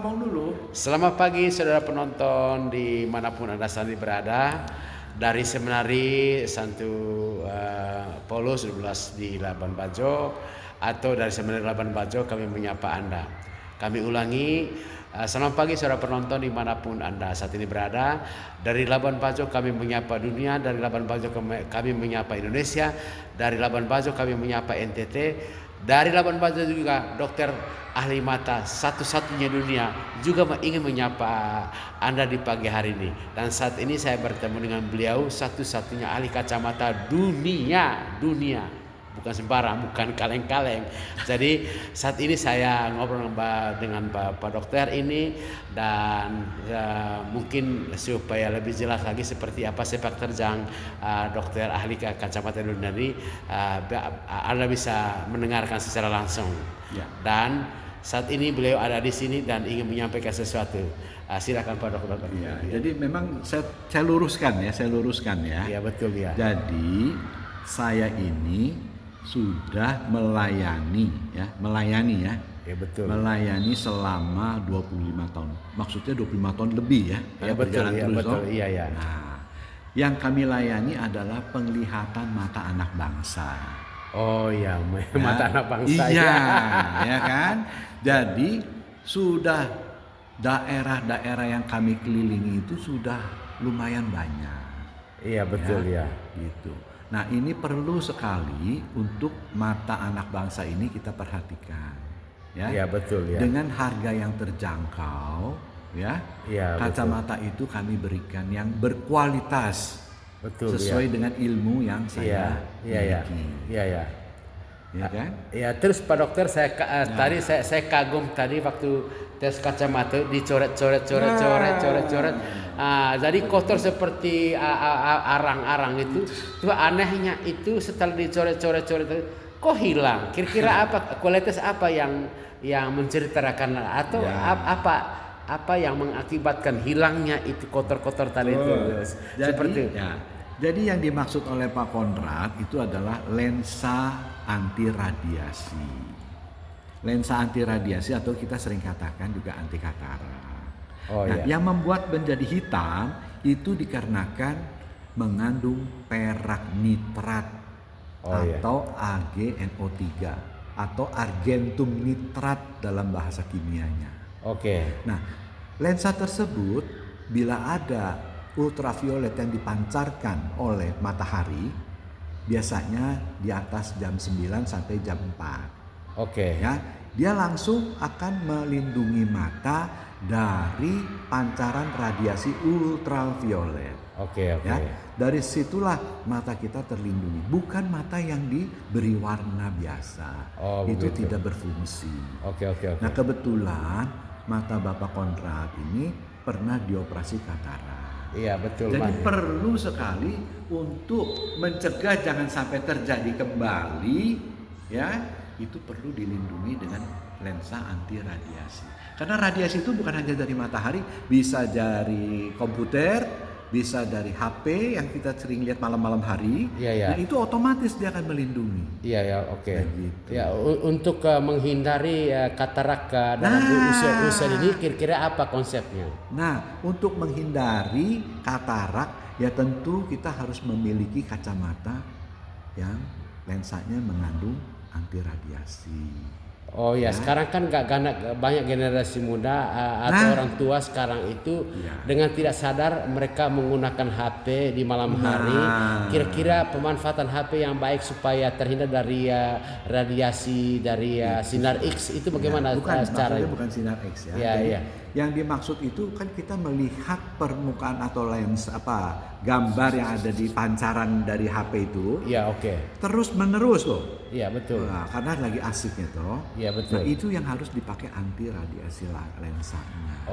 ngomong dulu. Selamat pagi saudara penonton dimanapun Anda saat ini berada. Dari Seminari Santo Paulus 12 di Labuan Bajo atau dari Seminari Labuan Bajo kami menyapa Anda. Kami ulangi, selamat pagi saudara penonton dimanapun Anda saat ini berada. Dari Labuan Bajo kami menyapa dunia, dari Labuan Bajo kami menyapa Indonesia, dari Labuan Bajo kami menyapa NTT, dari Labuan Bajo juga dokter ahli mata satu-satunya dunia juga ingin menyapa Anda di pagi hari ini. Dan saat ini saya bertemu dengan beliau satu-satunya ahli kacamata dunia. Bukan sembarang, bukan kaleng-kaleng. Jadi saat ini saya ngobrol dengan Pak Dokter ini dan mungkin supaya lebih jelas lagi seperti apa sepak terjang dokter ahli kacamata dunia ini, Anda bisa mendengarkan secara langsung. Ya. Dan saat ini beliau ada di sini dan ingin menyampaikan sesuatu. Silakan Pak Dokter. Ya, jadi memang saya luruskan ya. Iya betul ya. Jadi saya ini sudah melayani ya. Ya betul. Melayani selama 25 tahun. Maksudnya 25 tahun lebih ya. Ya betul, ya terus, betul. Iya ya. Nah, yang kami layani adalah penglihatan mata anak bangsa. Oh ya, mata anak bangsa. Iya, ya kan? Jadi sudah daerah-daerah yang kami kelilingi itu sudah lumayan banyak. Iya betul ya. Gitu. Nah ini perlu sekali untuk mata anak bangsa ini kita perhatikan, ya. Iya betul ya. Dengan harga yang terjangkau, ya. Iya, kacamata betul. itu kami berikan yang berkualitas, betul, sesuai ya. dengan ilmu yang saya miliki. Iya. Ya kan? Ya terus Pak Dokter tadi saya kagum tadi waktu tes kacamata dicoret-coret. Jadi kotor seperti arang-arang itu. Tuh anehnya itu setelah dicoret-coret kok hilang. Kira-kira apa kualitas apa yang menceritakan atau apa yang mengakibatkan hilangnya itu kotor-kotor tadi itu? Jadi yang dimaksud oleh Pak Konrad itu adalah lensa anti radiasi. Lensa anti radiasi atau kita sering katakan juga anti katarak. Yang membuat menjadi hitam itu dikarenakan mengandung perak nitrat atau AgNO3 atau argentum nitrat dalam bahasa kimianya. Nah, lensa tersebut bila ada ultraviolet yang dipancarkan oleh matahari biasanya di atas jam 9 sampai jam 4. Ya, dia langsung akan melindungi mata dari pancaran radiasi ultraviolet. Ya, dari situlah mata kita terlindungi, bukan mata yang diberi warna biasa. Itu tidak berfungsi. Nah, kebetulan mata Bapak Konrad ini pernah dioperasi katarak. Iya betul. Jadi perlu sekali untuk mencegah jangan sampai terjadi kembali, ya itu perlu dilindungi dengan lensa anti radiasi. Karena radiasi itu bukan hanya dari matahari, bisa dari komputer, bisa dari HP yang kita sering lihat malam-malam hari. Nah itu otomatis dia akan melindungi. Gitu. Ya untuk menghindari katarak dalam usia ini kira-kira apa konsepnya? Nah untuk menghindari katarak ya tentu kita harus memiliki kacamata yang lensanya mengandung anti radiasi. Sekarang kan banyak generasi muda atau orang tua sekarang itu dengan tidak sadar mereka menggunakan HP di malam hari. Kira-kira pemanfaatan HP yang baik supaya terhindar dari radiasi dari sinar X itu bagaimana caranya? Bukan sinar X ya. Yang dimaksud itu kan kita melihat permukaan atau lens gambar yang ada di pancaran dari HP itu. Terus menerus loh. Iya betul. Karena lagi asiknya toh. Iya betul. Nah itu yang harus dipakai anti radiasi lensanya.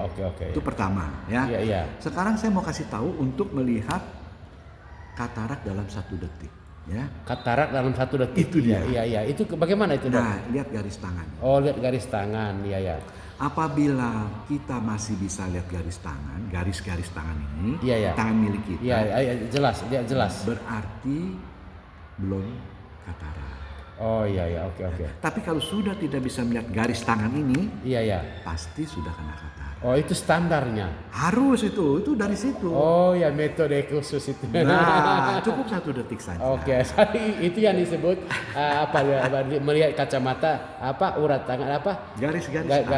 Oke. Itu pertama ya. Sekarang saya mau kasih tahu untuk melihat katarak dalam 1 detik. Ya. Katarak dalam 1 detik. Itu dia. Iya. Itu bagaimana itu? Nah lihat garis tangan. Lihat garis tangan. Iya. Apabila kita masih bisa lihat garis tangan ini, tangan milik kita, jelas. berarti belum katarak. Oh iya ya, oke. Tapi kalau sudah tidak bisa melihat garis tangan ini, Iya ya. pasti sudah kena katarak. Oh itu standarnya. Harus itu dari situ. Oh ya, metode khusus itu. Nah, cukup 1 detik saja. Oke, itu yang disebut melihat kacamata urat tangan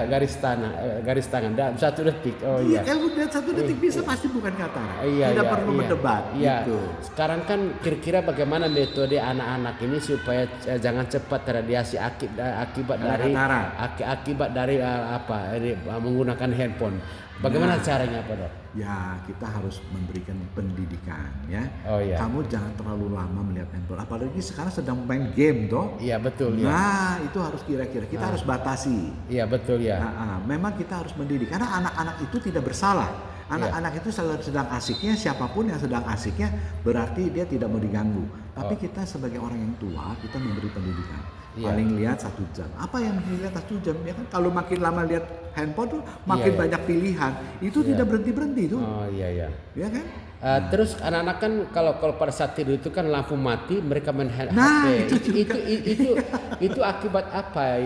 garis tangan dan 1 detik. Oh iya. Kalau lihat 1 detik bisa pasti bukan katarak. Tidak perlu berdebat. Iya. Gitu. Sekarang kan kira-kira bagaimana metode anak-anak ini supaya jangan cepat terradiasi akibat dari menggunakan handphone. Bagaimana caranya, Pak Dok? Ya, kita harus memberikan pendidikan ya. Oh iya. Kamu jangan terlalu lama melihat handphone, apalagi sekarang sedang main game toh. Iya, betul ya. Nah, itu harus kira-kira kita harus batasi. Iya, betul ya. Memang kita harus mendidik karena anak-anak itu tidak bersalah. Anak-anak itu sedang asiknya, siapapun yang sedang asiknya berarti dia tidak mau diganggu. Tapi kita sebagai orang yang tua, kita memberi pendidikan. Paling lihat 1 jam. Apa yang dilihat 1 jam? Ya kan kalau makin lama lihat handphone tuh makin banyak pilihan. Itu tidak berhenti tuh. Oh iya. Ya kan? Terus anak-anak kan kalau pada saat tidur itu kan lampu mati, mereka main HP. Itu akibat apa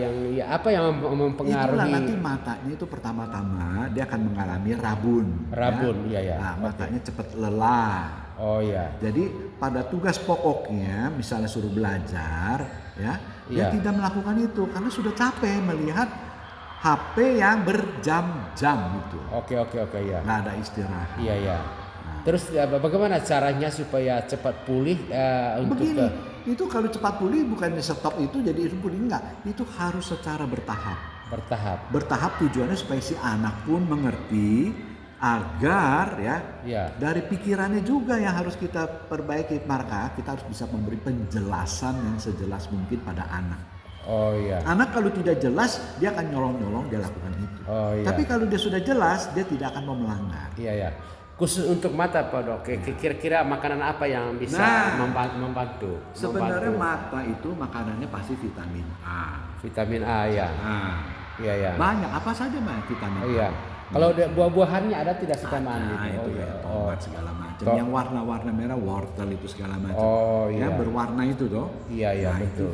yang mempengaruhi? Itulah nanti matanya itu pertama-tama dia akan mengalami rabun. Iya. Nah, matanya cepat lelah. Oh iya. Jadi pada tugas pokoknya misalnya suruh belajar dia tidak melakukan itu karena sudah capek melihat HP yang berjam-jam itu. Oke ya. Nggak ada istirahat. Iya. Terus bagaimana caranya supaya cepat pulih Begini, itu kalau cepat pulih bukannya stop itu jadi pulih, enggak. Itu harus secara bertahap. Bertahap tujuannya supaya si anak pun mengerti agar dari pikirannya juga yang harus kita perbaiki. Maka kita harus bisa memberi penjelasan yang sejelas mungkin pada anak. Oh iya. Anak kalau tidak jelas dia akan nyolong-nyolong dia lakukan itu. Oh iya. Tapi kalau dia sudah jelas dia tidak akan mau melanggar. Iya. Khusus untuk mata Pak Dok, kira-kira makanan apa yang bisa membantu? Sebenarnya mata itu makanannya pasti vitamin A. Vitamin A ya. Iya. Banyak apa saja vitamin A. Iya. Kalau buah-buahannya ada tidak vitamin A itu tomat segala macam. Yang warna-warna merah wortel itu segala macam. Oh iya. Yang berwarna itu toh. Iya betul.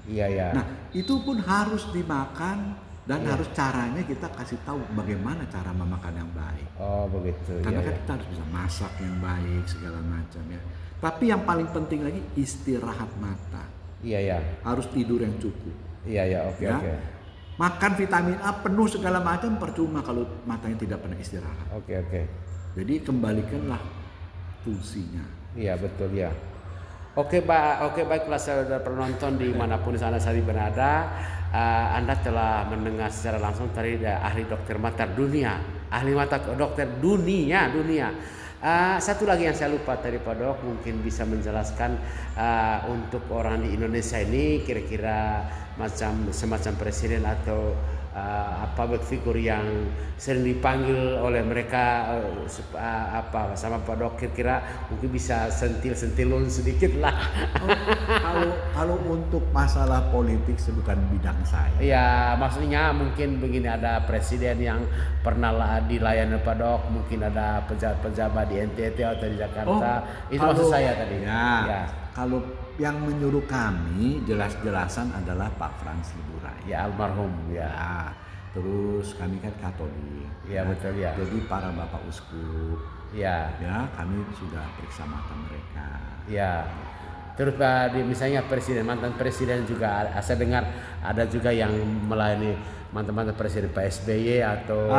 Iya. Nah itu pun harus dimakan dan harus caranya kita kasih tahu bagaimana cara memakan yang baik. Oh begitu. Karena kan kita harus bisa masak yang baik segala macam ya. Tapi yang paling penting lagi istirahat mata. Iya. Harus tidur yang cukup. Iya. Oke. Makan vitamin A penuh segala macam percuma kalau matanya tidak pernah istirahat. Oke. Jadi kembalikanlah fungsinya. Iya betul ya. Oke baiklah saudara penonton di manapun sana saya berada, Anda telah mendengar secara langsung dari ahli dokter mata dunia, Satu lagi yang saya lupa tadi Pak Dok, mungkin bisa menjelaskan untuk orang di Indonesia ini kira-kira semacam presiden atau public figure yang sering dipanggil oleh mereka sama Pak Dok, kira-kira mungkin bisa sentil-sentilun sedikit lah. Kalau untuk masalah politik bukan bidang saya. Ya maksudnya mungkin begini, ada presiden yang pernah dilayani Pak Dok, mungkin ada pejabat-pejabat di NTT atau di Jakarta. Itu maksud saya tadi. Ya. Kalau yang menyuruh kami jelas-jelasan adalah Pak Frans Liburai. Ya almarhum ya. Terus kami kan Katolik. Ya betul ya. Jadi para bapak uskup. Ya kami sudah periksa mata mereka. Ya. Terus misalnya mantan presiden juga saya dengar ada juga yang melayani mantan presiden Pak SBY atau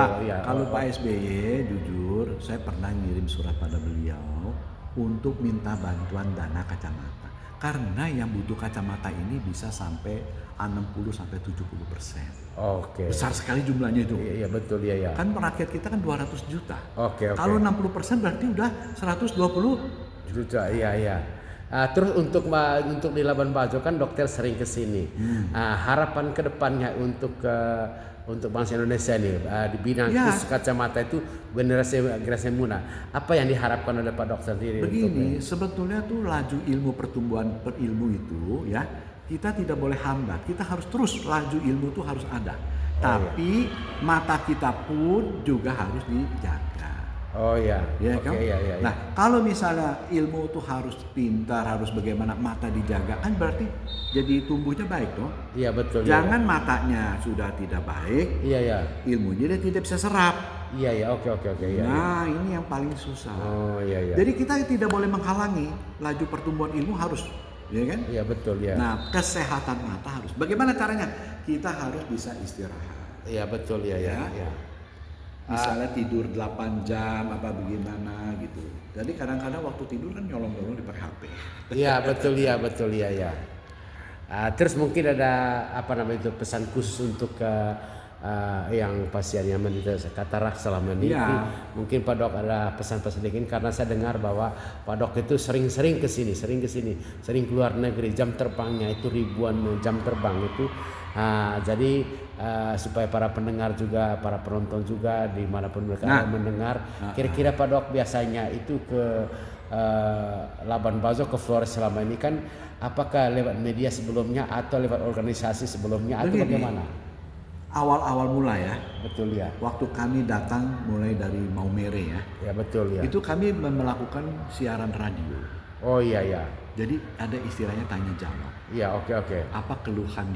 kalau Pak SBY jujur saya pernah ngirim surat pada beliau untuk minta bantuan dana kacamata. Karena yang butuh kacamata ini bisa sampai 60-70%. Oke. Besar sekali jumlahnya itu. Iya betul ya. Kan rakyat kita kan 200 juta. Oke. Kalau 60% berarti udah 120 juta. Iya. Terus untuk di Labuan Bajo kan dokter sering ke sini. Harapan kedepannya untuk bangsa Indonesia ini di bidang khusus kacamata itu generasi muda, apa yang diharapkan oleh Pak Dokter sendiri? Begini, sebetulnya tuh laju ilmu pertumbuhan berilmu itu ya kita tidak boleh hambat, kita harus terus laju ilmu itu harus ada. Tapi mata kita pun juga harus dijaga. Oh iya. Ya kan? Iya, iya, iya. Nah, kalau misalnya ilmu itu harus pintar, harus bagaimana mata dijaga, kan berarti jadi tumbuhnya baik dong. Iya betul. Jangan matanya sudah tidak baik, Iya ya. ilmunya dia tidak bisa serap. Iya ya. Oke iya. Nah, ini yang paling susah. Oh iya ya. Jadi kita tidak boleh menghalangi laju pertumbuhan ilmu harus, ya kan? Iya betul ya. Nah, kesehatan mata harus. Bagaimana caranya? Kita harus bisa istirahat. Iya betul ya. Misalnya tidur 8 jam apa bagaimana gitu. Jadi kadang-kadang waktu tidur kan nyolong-nyolong di HP. Iya betul ya. Terus mungkin ada apa namanya itu pesan khusus untuk yang pasien yang menderita katarak selama ini. Mungkin Pak Dok ada pesan-pesan sedikit karena saya dengar bahwa Pak Dok itu sering kesini, sering keluar negeri, jam terbangnya itu ribuan jam terbang itu. Jadi supaya para pendengar juga, para penonton juga dimanapun mereka mendengar, kira-kira Pak Dok biasanya itu ke Labuan Bajo, ke Flores selama ini kan, apakah lewat media sebelumnya atau lewat organisasi sebelumnya atau bagaimana? Awal-awal mulai ya. Betul ya. Waktu kami datang mulai dari Maumere ya. Ya betul ya. Itu kami melakukan siaran radio. Oh iya ya. Jadi ada istilahnya tanya jawab. Iya oke. Apa keluhan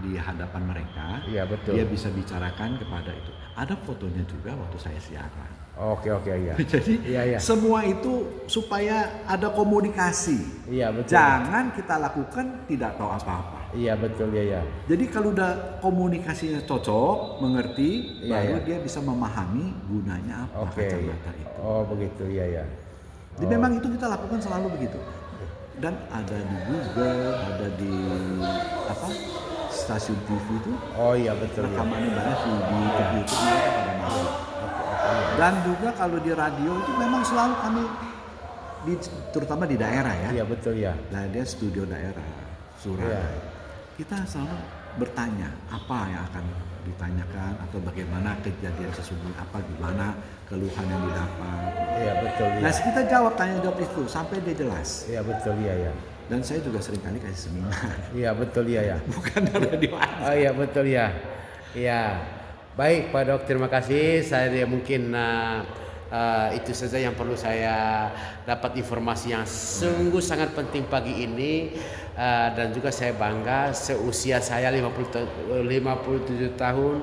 di hadapan mereka? Iya betul. Dia bisa bicarakan kepada itu. Ada fotonya juga waktu saya siaran. Oke ya. Jadi semua itu supaya ada komunikasi. Iya betul. Jangan kita lakukan tidak tahu apa-apa. Iya betul ya. Jadi kalau udah komunikasinya cocok, mengerti, baru dia bisa memahami gunanya apa kacamata itu. Oh begitu ya. Jadi memang itu kita lakukan selalu begitu. Dan ada di Google, ada di stasiun TV itu. Oh iya betul. Rekamannya banyak di YouTube mereka pada masuk. Dan juga kalau di radio itu memang selalu kami terutama di daerah ya. Iya betul ya. Nah dia studio daerah Surabaya. Kita selalu bertanya apa yang akan ditanyakan atau bagaimana kejadian sesungguhnya, apa gimana keluhan yang didapat. Iya betul. Nah kita tanya jawab itu sampai dia jelas. Iya betul ya. Dan saya juga sering kali kasih seminar. Iya betul ya. Bukan dari radio aja. Oh iya betul ya. Iya. Baik Pak Dok, terima kasih. Saya mungkin itu saja yang perlu saya dapat informasi yang sungguh sangat penting pagi ini. Dan juga saya bangga seusia saya 57 tahun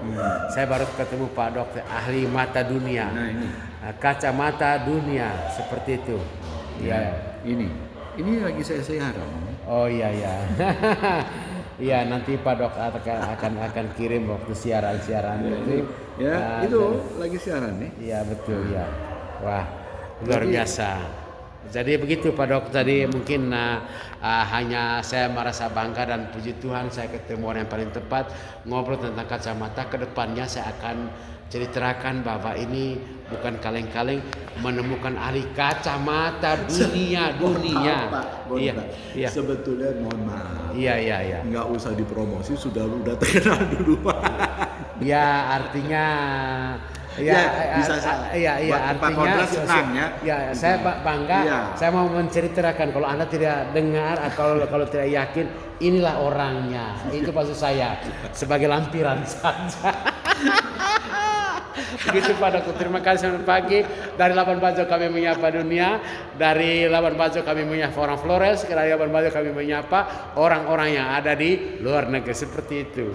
saya baru ketemu Pak Dok, ahli mata dunia. Nah, ini kacamata dunia seperti itu. Ya. Ini lagi saya siaran. Oh iya. Iya nanti Pak Dok akan kirim waktu siaran itu. Ya itu lagi siaran nih. Iya betul ya. Wah luar biasa. Jadi begitu Pak Dok, tadi mungkin hanya saya merasa bangga dan puji Tuhan saya ketemu orang yang paling tepat ngobrol tentang kacamata. Kedepannya saya akan ceritakan bahwa ini bukan kaleng-kaleng, menemukan ahli kacamata dunia. Iya. Sebetulnya mohon maaf. Iya. Nggak usah dipromosi, udah terkenal dulu. Ya artinya. Bisa artinya senang ya. Ya, saya bangga. Saya mau menceritakan kalau Anda tidak dengar atau kalau tidak yakin, inilah orangnya. Itu maksud saya sebagai lampiran saja. Begitu Pak Dok. Terima kasih selamat pagi. Dari Labuan Bajo kami menyapa dunia. Dari Labuan Bajo kami menyapa orang Flores. Dari Labuan Bajo kami menyapa orang-orang yang ada di luar negeri seperti itu.